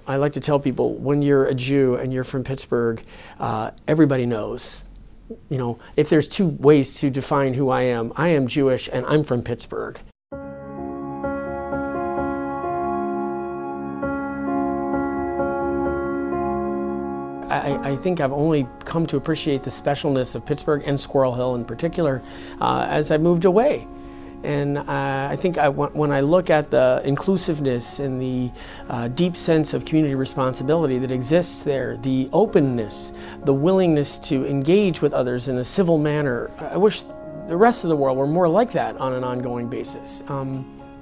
I like to tell people, when you're a Jew and you're from Pittsburgh, everybody knows. You know, if there's two ways to define who I am Jewish and I'm from Pittsburgh. I think I've only come to appreciate the specialness of Pittsburgh and Squirrel Hill in particular as I moved away. And I think when I look at the inclusiveness and the deep sense of community responsibility that exists there, the openness, the willingness to engage with others in a civil manner, I wish the rest of the world were more like that on an ongoing basis.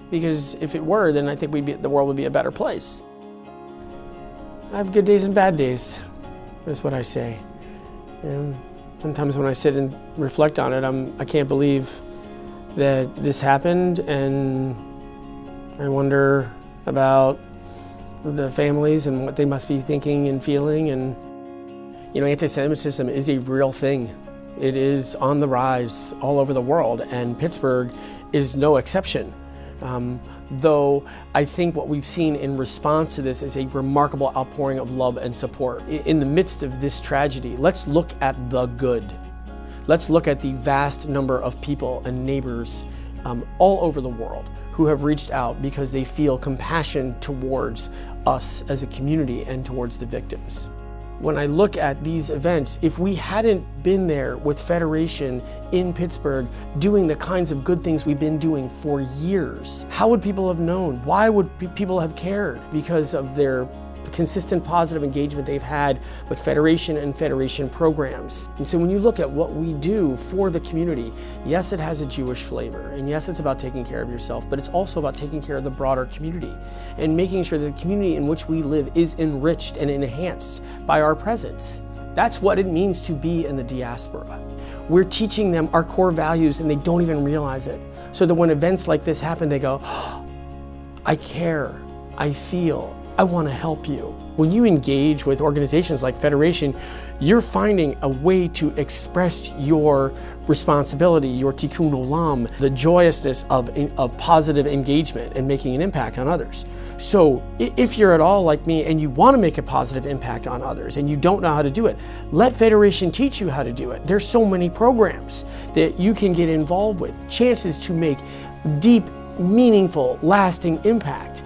Because if it were, then I think the world would be a better place. I have good days and bad days, is what I say. And sometimes when I sit and reflect on it, I can't believe that this happened, and I wonder about the families and what they must be thinking and feeling. And you know, anti-Semitism is a real thing. It is on the rise all over the world, and Pittsburgh is no exception. Though I think what we've seen in response to this is a remarkable outpouring of love and support. In the midst of this tragedy, let's look at the good. Let's look at the vast number of people and neighbors all over the world who have reached out because they feel compassion towards us as a community and towards the victims. When I look at these events, if we hadn't been there with Federation in Pittsburgh doing the kinds of good things we've been doing for years, how would people have known? Why would people have cared? Because of their consistent positive engagement they've had with Federation and Federation programs. And so when you look at what we do for the community, yes, it has a Jewish flavor, and yes, it's about taking care of yourself, but it's also about taking care of the broader community and making sure that the community in which we live is enriched and enhanced by our presence. That's what it means to be in the diaspora. We're teaching them our core values and they don't even realize it. So that when events like this happen, they go, oh, I care, I feel, I want to help you. When you engage with organizations like Federation, you're finding a way to express your responsibility, your tikkun olam, the joyousness of positive engagement and making an impact on others. So if you're at all like me and you want to make a positive impact on others and you don't know how to do it, let Federation teach you how to do it. There's so many programs that you can get involved with, chances to make deep, meaningful, lasting impact.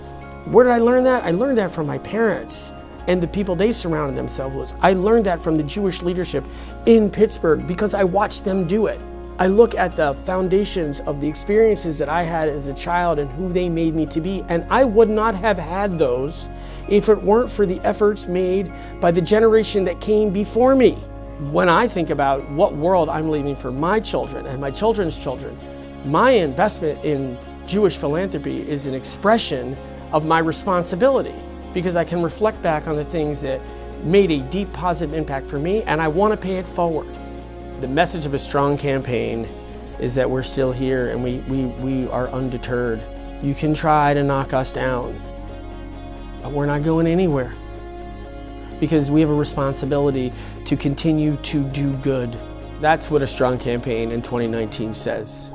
Where did I learn that? I learned that from my parents and the people they surrounded themselves with. I learned that from the Jewish leadership in Pittsburgh because I watched them do it. I look at the foundations of the experiences that I had as a child and who they made me to be, and I would not have had those if it weren't for the efforts made by the generation that came before me. When I think about what world I'm leaving for my children and my children's children, my investment in Jewish philanthropy is an expression of my responsibility, because I can reflect back on the things that made a deep positive impact for me, and I want to pay it forward. The message of a strong campaign is that we're still here and we are undeterred. You can try to knock us down, but we're not going anywhere, because we have a responsibility to continue to do good. That's what a strong campaign in 2019 says.